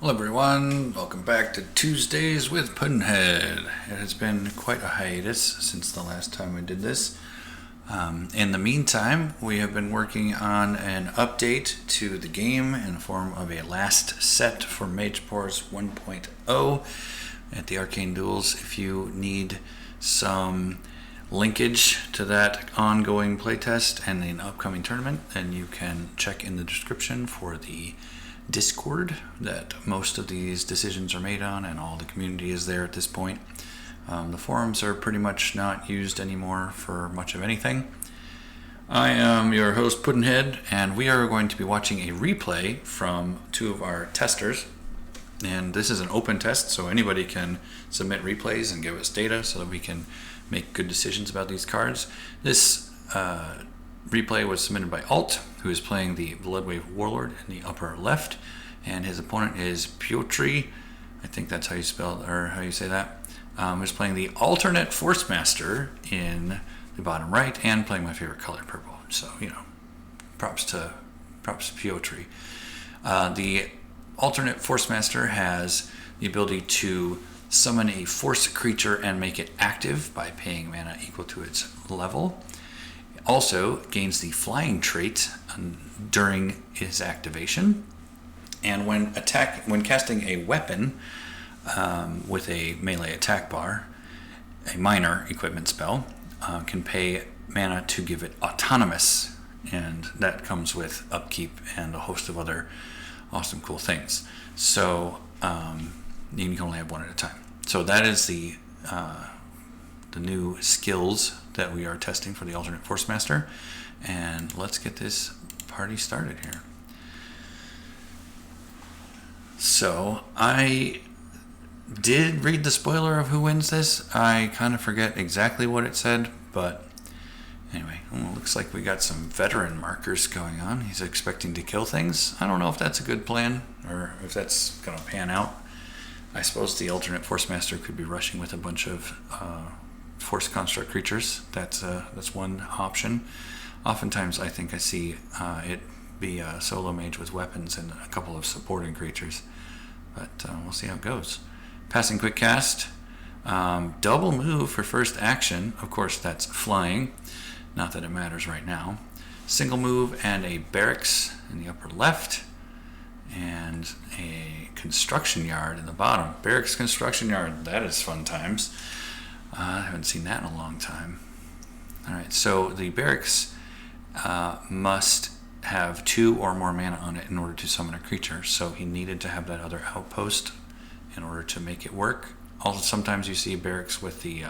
Hello everyone, welcome back to Tuesdays with Puddnhead. It has been quite a hiatus since the last time we did this. In the meantime, we have been working on an update to the game in the form of a last set for Magepores 1.0 at the Arcane Duels. If you need some linkage to that ongoing playtest and an upcoming tournament, then you can check in the description for the Discord that most of these decisions are made on, and all the community is there at this point. The forums are pretty much not used anymore for much of anything. I am your host Puddnhead, and we are going to be watching a replay from two of our testers. And this is an open test, so anybody can submit replays and give us data so that we can make good decisions about these cards. This replay was submitted by Alt, who is playing the Bloodwave Warlord in the upper left, and his opponent is Pjotri. I think that's how you spell or how you say that. Who's playing the Alternate Forcemaster in the bottom right, and playing my favorite color, purple. So props to Pjotri. The Alternate Forcemaster has the ability to summon a force creature and make it active by paying mana equal to its level. Also gains the flying trait during his activation, and when casting a weapon with a melee attack bar, a minor equipment spell, can pay mana to give it autonomous, and that comes with upkeep and a host of other awesome cool things. So you can only have one at a time. So that is the new skills that we are testing for the Alternate Forcemaster, and let's get this party started here. So I did read the spoiler of who wins this. I kind of forget exactly what it said, but anyway, well, looks like we got some veteran markers going on. He's expecting to kill things. I don't know if that's a good plan or if that's going to pan out. I suppose the Alternate Forcemaster could be rushing with a bunch of force construct creatures. That's one option. Oftentimes I think I see it be a solo mage with weapons and a couple of supporting creatures, but we'll see how it goes. Passing quick cast, double move for first action. Of course that's flying, not that it matters right now. Single move and a barracks in the upper left, and a construction yard in the bottom. Barracks construction yard, that is fun times. I haven't seen that in a long time. Alright, so the barracks must have 2 or more mana on it in order to summon a creature, so he needed to have that other outpost in order to make it work. Also, sometimes you see barracks with the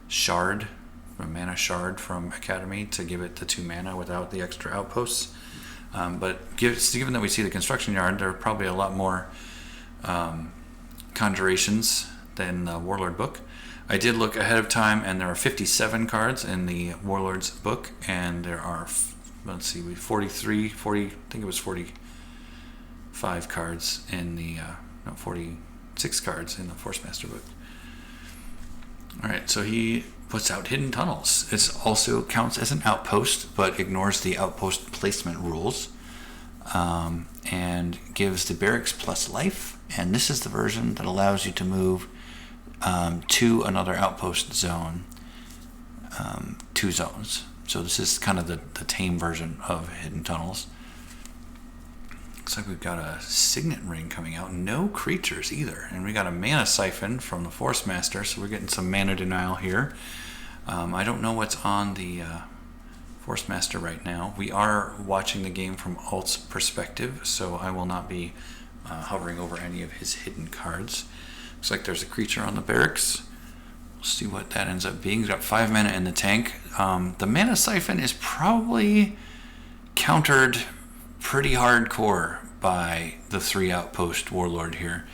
shard, a mana shard from Academy, to give it the 2 mana without the extra outposts. But given that we see the construction yard, there are probably a lot more conjurations than the Warlord book. I did look ahead of time, and there are 57 cards in the Warlord's book, and there are, I think it was 45 cards in the, 46 cards in the Forcemaster book. Alright, so he puts out Hidden Tunnels. This also counts as an outpost, but ignores the outpost placement rules, and gives the barracks plus life, and this is the version that allows you to move to another outpost zone, 2 zones. So this is kind of the tame version of Hidden Tunnels. Looks like we've got a Signet Ring coming out. No creatures either. And we got a Mana Siphon from the Forcemaster, so we're getting some mana denial here. I don't know what's on the Forcemaster right now. We are watching the game from Alt's perspective, so I will not be hovering over any of his hidden cards. Looks like there's a creature on the barracks. We'll see what that ends up being. He's got 5 mana in the tank. The Mana Siphon is probably countered pretty hardcore by the 3 outpost Warlord here.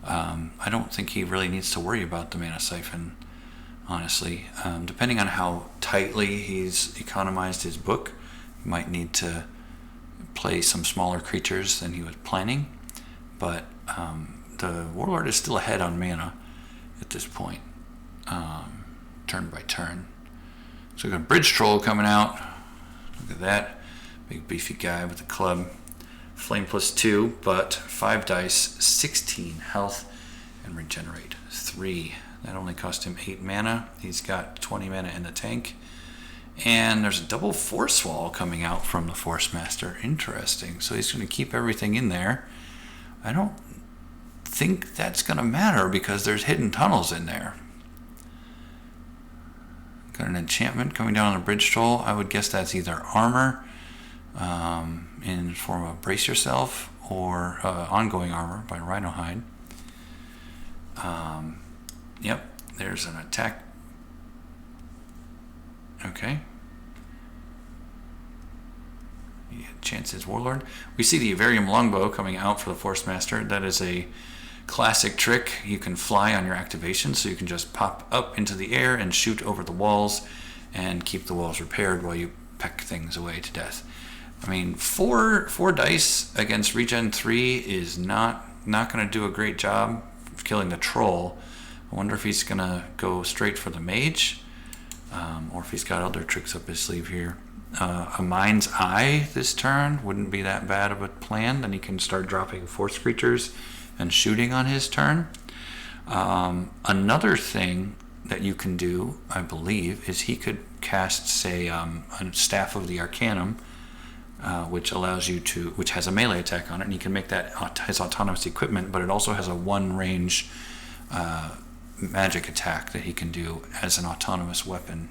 I don't think he really needs to worry about the Mana Siphon, honestly. Depending on how tightly he's economized his book, he might need to play some smaller creatures than he was planning. But the Warlord is still ahead on mana at this point, turn by turn. So we got a Bridge Troll coming out. Look at that. Big beefy guy with a club. Flame plus 2, but 5 dice, 16 health, and regenerate 3. That only cost him 8 mana. He's got 20 mana in the tank. And there's a double Force Wall coming out from the Forcemaster. Interesting. So he's going to keep everything in there. I don't think that's going to matter because there's hidden tunnels in there. Got an enchantment coming down on the bridge troll. I would guess that's either armor in the form of Brace Yourself or ongoing armor by Rhinohide. Yep, there's an attack. Okay. Yeah, Chance's Warlord. We see the Avarium Longbow coming out for the Forcemaster. That is a classic trick. You can fly on your activation, so you can just pop up into the air and shoot over the walls and keep the walls repaired while you peck things away to death. I mean, four dice against regen 3 is not going to do a great job of killing the troll. I wonder if he's going to go straight for the mage, or if he's got other tricks up his sleeve here. A Mind's Eye this turn wouldn't be that bad of a plan. Then he can start dropping force creatures and shooting on his turn. Another thing that you can do, I believe, is he could cast, say, a Staff of the Arcanum, which allows you to, which has a melee attack on it, and he can make that his autonomous equipment, but it also has a 1 range magic attack that he can do as an autonomous weapon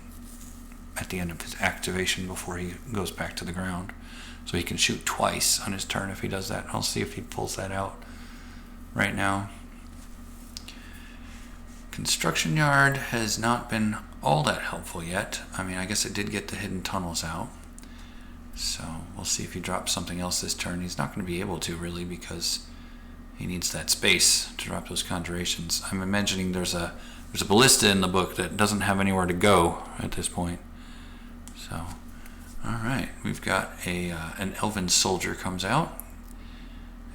at the end of his activation before he goes back to the ground. So he can shoot twice on his turn if he does that. I'll see if he pulls that out right now. Construction Yard has not been all that helpful yet. I mean, I guess it did get the hidden tunnels out. So we'll see if he drops something else this turn. He's not going to be able to, really, because he needs that space to drop those conjurations. I'm imagining there's a ballista in the book that doesn't have anywhere to go at this point. So, all right, we've got an Elven Soldier comes out.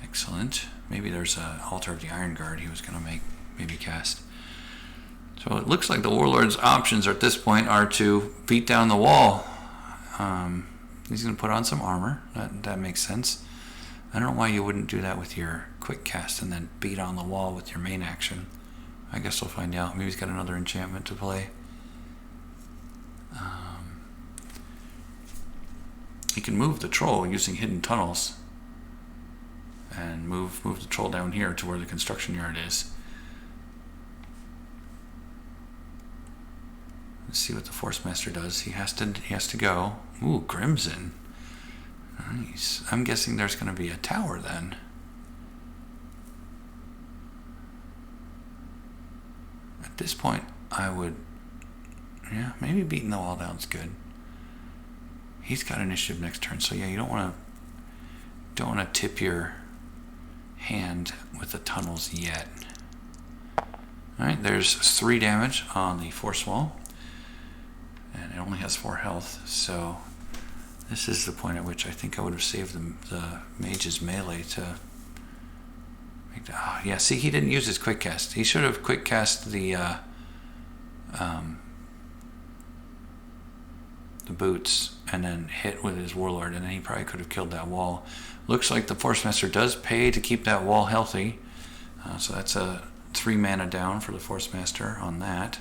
Excellent. Maybe there's an Altar of the Iron Guard he was going to maybe cast. So it looks like the Warlord's options at this point are to beat down the wall. He's going to put on some armor. That makes sense. I don't know why you wouldn't do that with your quick cast and then beat on the wall with your main action. I guess we'll find out. Maybe he's got another enchantment to play. He can move the troll using hidden tunnels and move the troll down here to where the construction yard is. Let's see what the Forcemaster does. He has to go. Ooh, Crimson. Nice. I'm guessing there's going to be a tower then. At this point, I would, maybe beating the wall down is good. He's got initiative next turn, so yeah, you don't want to tip your hand with the tunnels yet. All right, there's 3 damage on the force wall, and it only has 4 health. So this is the point at which I think I would have saved the mage's melee to make that. Oh, yeah, see, he didn't use his quick cast. He should have quick cast the boots and then hit with his Warlord, and then he probably could have killed that wall. Looks like the Forcemaster does pay to keep that wall healthy. So that's a 3 mana down for the Forcemaster on that.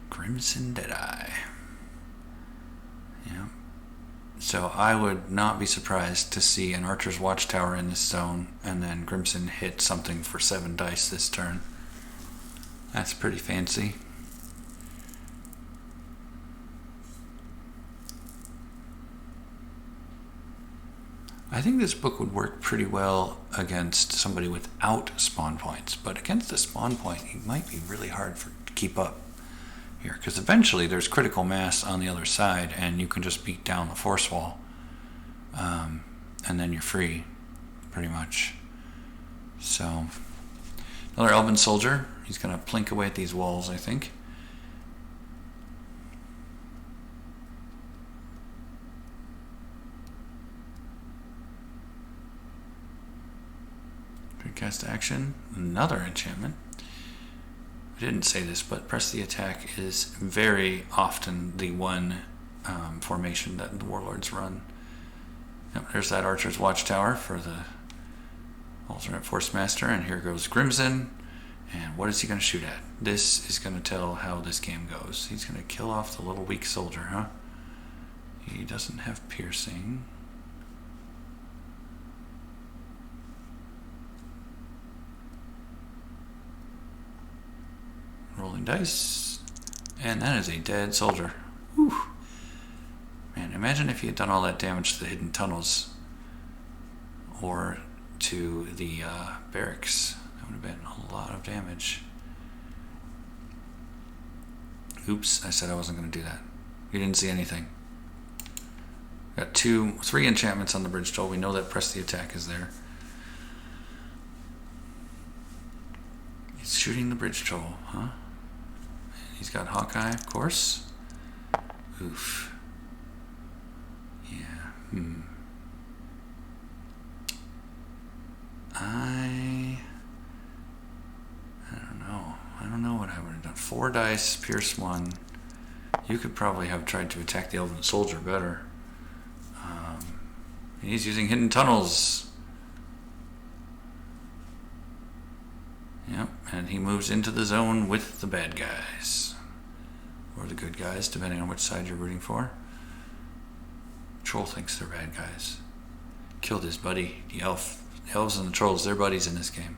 Crimson Deadeye. Yeah. So I would not be surprised to see an Archer's Watchtower in this zone and then Crimson hit something for 7 dice this turn. That's pretty fancy. I think this book would work pretty well against somebody without spawn points, but against the spawn point, it might be really hard to keep up here, because eventually there's critical mass on the other side, and you can just beat down the force wall, and then you're free, pretty much. So, another Elven Soldier. He's going to plink away at these walls, I think. Quick cast action. Another enchantment. I didn't say this, but press the attack is very often the one formation that the warlords run. Yep, there's that Archer's Watchtower for the alternate Forcemaster, and here goes Crimson. And what is he going to shoot at? This is going to tell how this game goes. He's going to kill off the little weak soldier, huh? He doesn't have piercing. Rolling dice. And that is a dead soldier. Whew. Man, imagine if he had done all that damage to the hidden tunnels or to the barracks. That would have been a lot of damage. Oops, I said I wasn't going to do that. You didn't see anything. Got 3 enchantments on the bridge troll. We know that press the attack is there. He's shooting the bridge troll, huh? He's got Hawkeye, of course. Oof. Yeah. I don't know. I don't know what I would have done. 4 dice, pierce 1. You could probably have tried to attack the Elven Soldier better. He's using hidden tunnels. Yep, and he moves into the zone with the bad guys. Or the good guys, depending on which side you're rooting for. Troll thinks they're bad guys. Killed his buddy, the elf. The elves and the trolls, they're buddies in this game.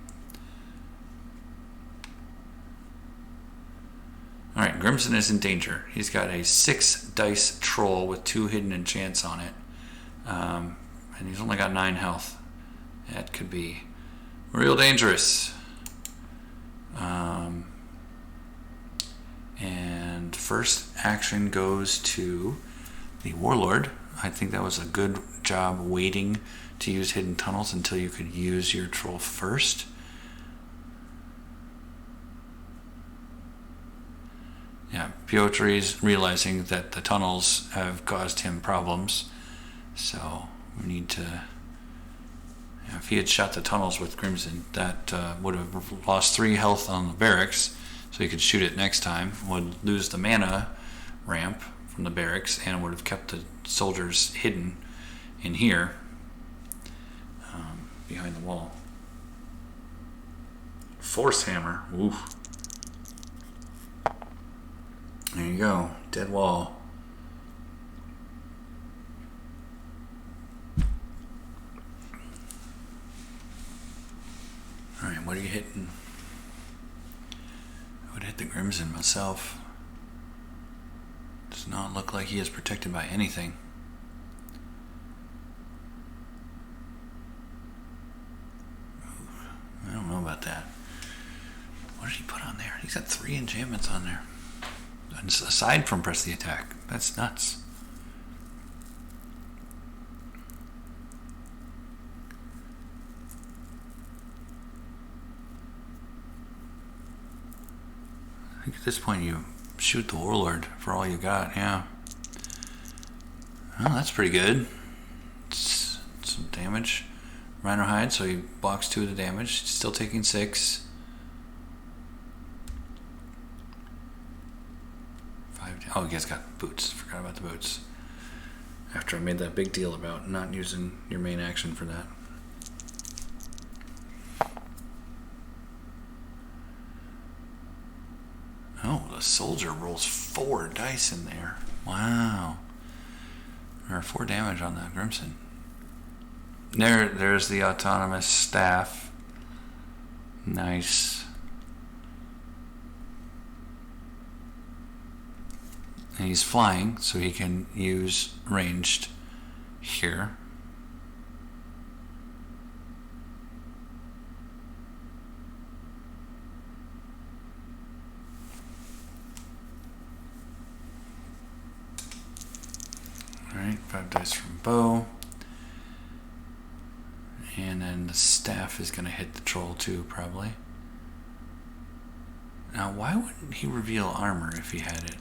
Alright, Grimson is in danger. He's got a 6 dice troll with 2 hidden enchants on it. And he's only got 9 health. That could be real dangerous. And first action goes to the Warlord. I think that was a good job waiting to use hidden tunnels until you could use your troll first. Yeah, Pjotri's realizing that the tunnels have caused him problems. So we need to... If he had shot the tunnels with Crimson, that would have lost 3 health on the barracks, so he could shoot it next time. Would lose the mana ramp from the barracks, and would have kept the soldiers hidden in here, behind the wall. Force hammer. Oof. There you go. Dead wall. Alright, what are you hitting? I would hit the Crimson myself. Does not look like he is protected by anything. I don't know about that. What did he put on there? He's got 3 enchantments on there. Aside from press the attack. That's nuts. I think at this point you shoot the Warlord for all you got, yeah. Well, that's pretty good. It's some damage. Rhino Hide, so he blocks 2 of the damage. Still taking 6. 5. Oh, you guys got boots. Forgot about the boots. After I made that big deal about not using your main action for that. Oh, the soldier rolls 4 dice in there. Wow. There are 4 damage on that Crimson. There's the autonomous staff. Nice. And he's flying, so he can use ranged here. Alright, 5 dice from bow. And then the staff is going to hit the troll too, probably. Now, why wouldn't he reveal armor if he had it?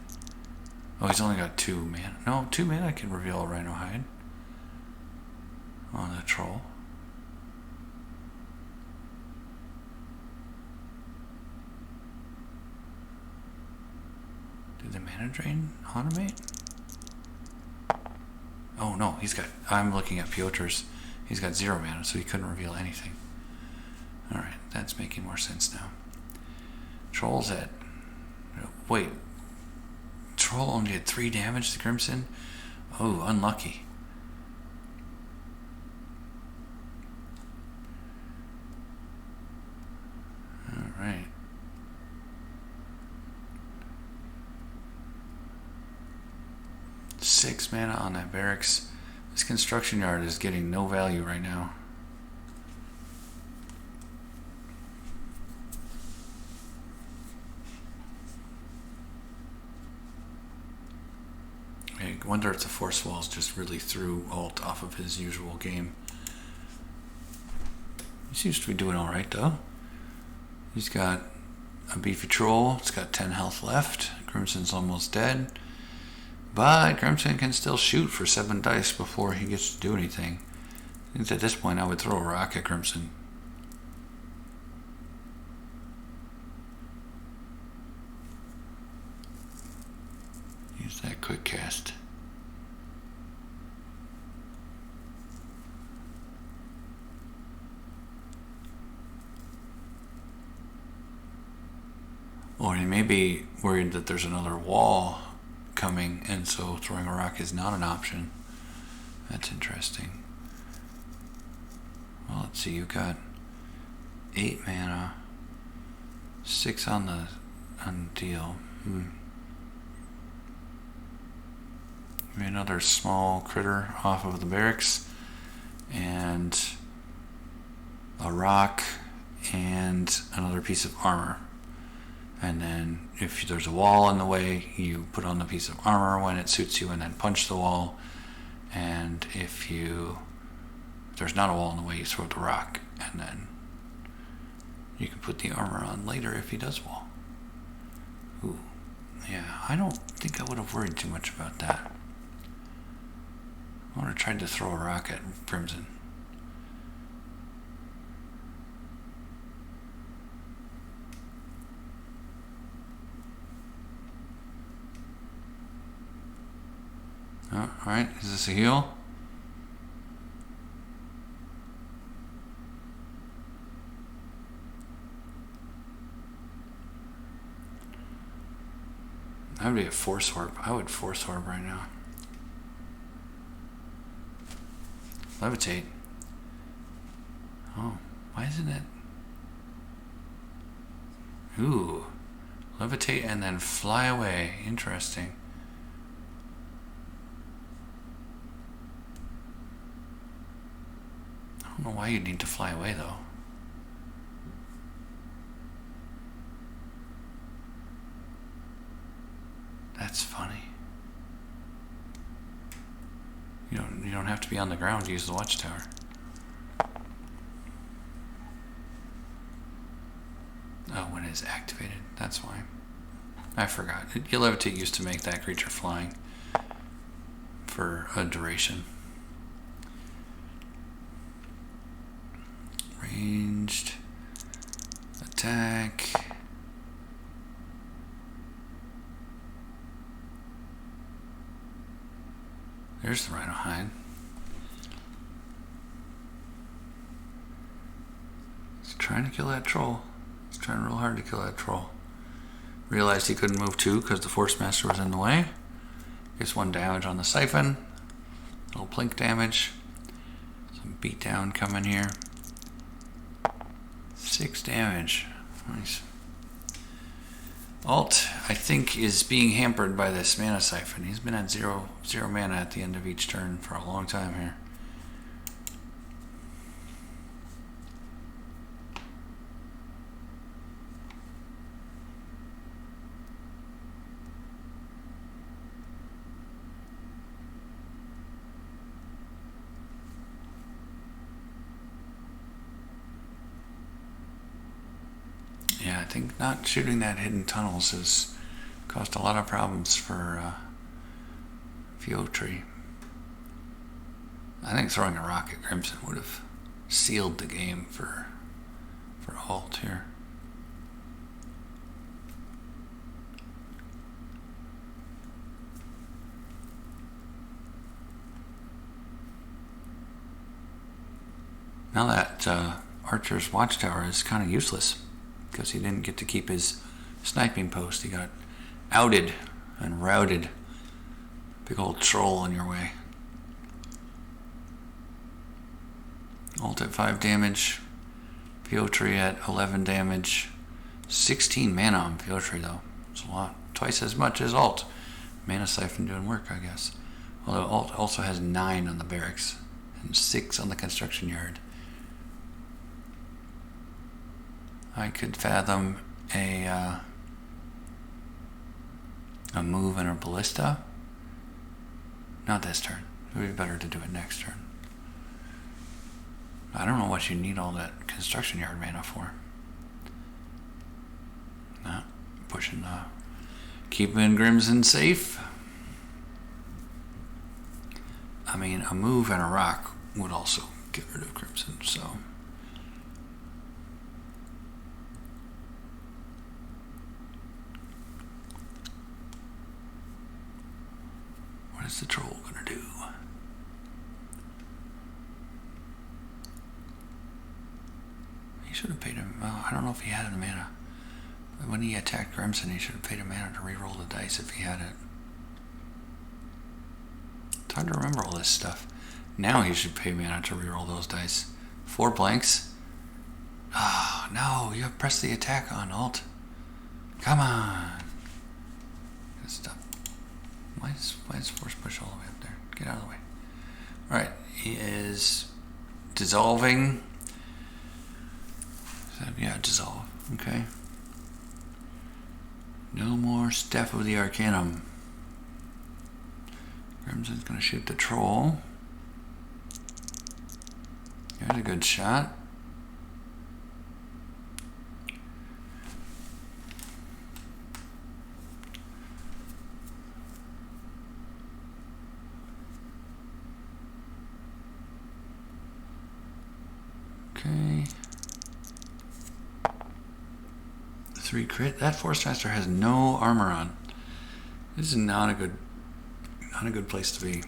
Oh, he's only got 2 mana. No, 2 mana can reveal a Rhino Hide on the troll. Did the mana drain automate? Oh no, I'm looking at Pjotri's. He's got 0 mana, so he couldn't reveal anything. Alright, that's making more sense now. Troll's at... Wait. Troll only did 3 damage to Crimson? Oh, unlucky. Alright. Six mana on that barracks. This construction yard is getting no value right now. I wonder if the force walls just really threw Alt off of his usual game. He seems to be doing alright though. He's got a beefy troll. It's got 10 health left. Crimson's almost dead. But Crimson can still shoot for 7 dice before he gets to do anything. I think at this point I would throw a rock at Crimson. Use that quick cast. Or he may be worried that there's another wall coming, and so throwing a rock is not an option. That's interesting. Well, let's see, you've got 8 mana, 6 on the deal. Maybe another small critter off of the barracks, and a rock, and another piece of armor. And then if there's a wall in the way, you put on the piece of armor when it suits you and then punch the wall. And if there's not a wall in the way, you throw the rock, and then you can put the armor on later if he does wall. Ooh, yeah, I don't think I would have worried too much about that. I would have tried to throw a rock at Crimson. Oh, alright, is this a heal? That would be a force orb. I would force orb right now. Levitate. Oh, why isn't it? Ooh. Levitate and then fly away. Interesting. I don't know why you'd need to fly away though. That's funny. You don't have to be on the ground to use the watchtower. Oh, when it is activated, that's why. I forgot. Your levitate used to make that creature flying for a duration. Ranged attack. There's the Rhino Hide. He's trying to kill that troll. He's trying real hard to kill that troll. Realized he couldn't move 2 because the Forcemaster was in the way. Gets 1 damage on the Siphon. Little plink damage. Some beatdown coming here. 6 damage. Nice. Alt, I think, is being hampered by this mana siphon. He's been at zero mana at the end of each turn for a long time here. Yeah, I think not shooting that hidden tunnels has caused a lot of problems for Pjotri. I think throwing a rock at Crimson would have sealed the game for Alt here. Now that Archer's watchtower is kind of useless because he didn't get to keep his sniping post. He got outed and routed. Big old troll in your way. Alt at 5 damage. Pjotri at 11 damage. 16 mana on Pjotri though. It's a lot. Twice as much as Alt. Mana Siphon doing work, I guess. Although Alt also has 9 on the barracks and 6 on the construction yard. I could fathom a move and a ballista. Not this turn. It would be better to do it next turn. I don't know what you need all that construction yard mana for. Nah, pushing the keeping Crimson safe. I mean, a move and a rock would also get rid of Crimson, so. What is the troll gonna do? He should have paid him. Well, I don't know if he had the mana. But when he attacked Crimson, he should have paid him mana to reroll the dice if he had it. It's hard to remember all this stuff. Now he should pay mana to reroll those dice. 4 blanks. Oh, no, you have pressed the attack on Alt. Come on. Good stuff. Why is force push all the way up there? Get out of the way. Alright, he is dissolving. Yeah, dissolve. Okay. No more Staff of the Arcanum. Crimson's gonna shoot the troll. There's a good shot. Okay. 3 crit. That Forcemaster has no armor on. This is not a good place to be.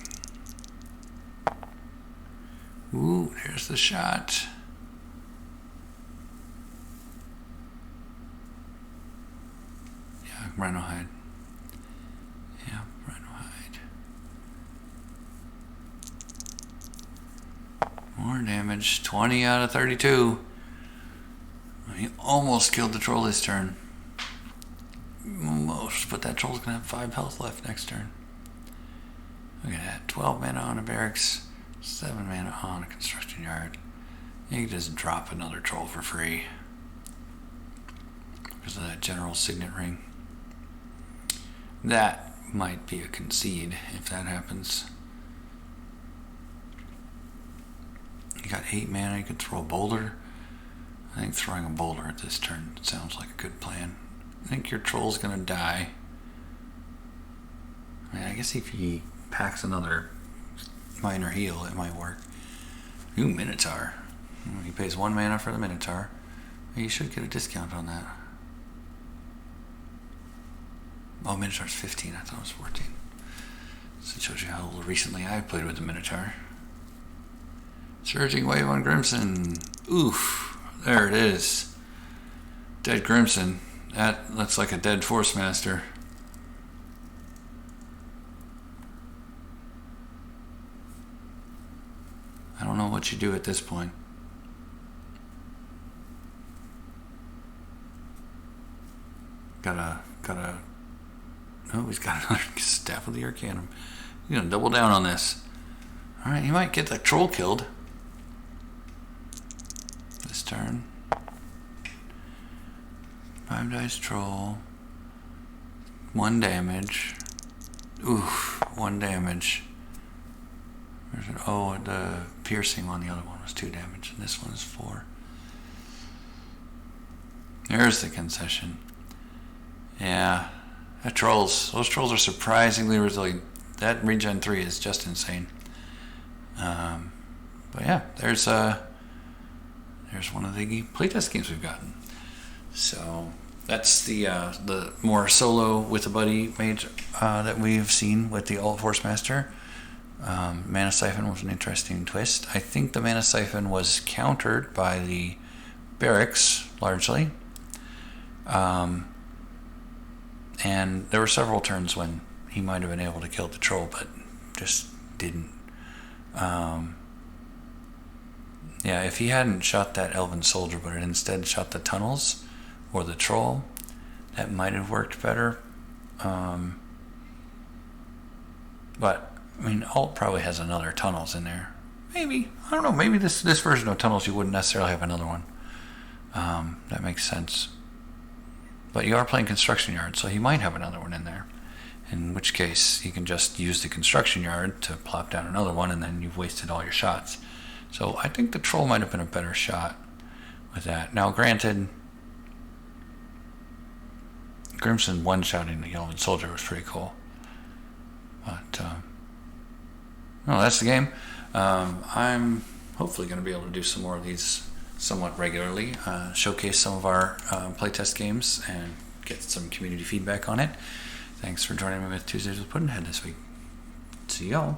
Ooh, there's the shot. Yeah, Rhino Hide. Yeah, Rhino Hide. More damage. 20 out of 32. He almost killed the troll this turn. Almost, but that troll's gonna have 5 health left next turn. Look at that. 12 mana on a barracks, 7 mana on a construction yard. You can just drop another troll for free because of that general signet ring. That might be a concede if that happens. You got 8 mana, you could throw a boulder. I think throwing a boulder at this turn sounds like a good plan. I think your troll's gonna die. I mean, I guess if he packs another minor heal, it might work. Ooh, Minotaur. He pays 1 mana for the Minotaur. You should get a discount on that. Oh, Minotaur's 15. I thought it was 14. So it shows you how recently I played with the Minotaur. Surging Wave on Crimson. Oof. There it is. Dead Crimson. That looks like a dead Forcemaster. I don't know what you do at this point. Oh, he's got another Staff of the Arcanum. He's gonna double down on this. Alright, he might get the troll killed this turn. 5 dice troll. 1 damage. Oof, 1 damage. Where's it? Oh, the piercing on the other one was 2 damage, and this one is 4. There's the concession. Yeah, those trolls are surprisingly resilient. That regen 3 is just insane. But yeah, there's one of the playtest games we've gotten. So that's the more solo with a buddy mage that we've seen with the Alt Forcemaster. Mana Siphon was an interesting twist. I think the Mana Siphon was countered by the barracks, largely. And there were several turns when he might have been able to kill the troll, but just didn't. Yeah, if he hadn't shot that elven soldier, but had instead shot the tunnels or the troll, that might have worked better. But I mean, Alt probably has another tunnels in there. Maybe, I don't know. Maybe this version of tunnels you wouldn't necessarily have another one. That makes sense. But you are playing construction yard, so he might have another one in there. In which case, you can just use the construction yard to plop down another one, and then you've wasted all your shots. So I think the troll might have been a better shot with that. Now, granted, Grimson one-shotting the elven soldier was pretty cool. But, well, that's the game. I'm hopefully going to be able to do some more of these somewhat regularly, showcase some of our playtest games and get some community feedback on it. Thanks for joining me with Tuesdays with Puddnhead this week. See y'all.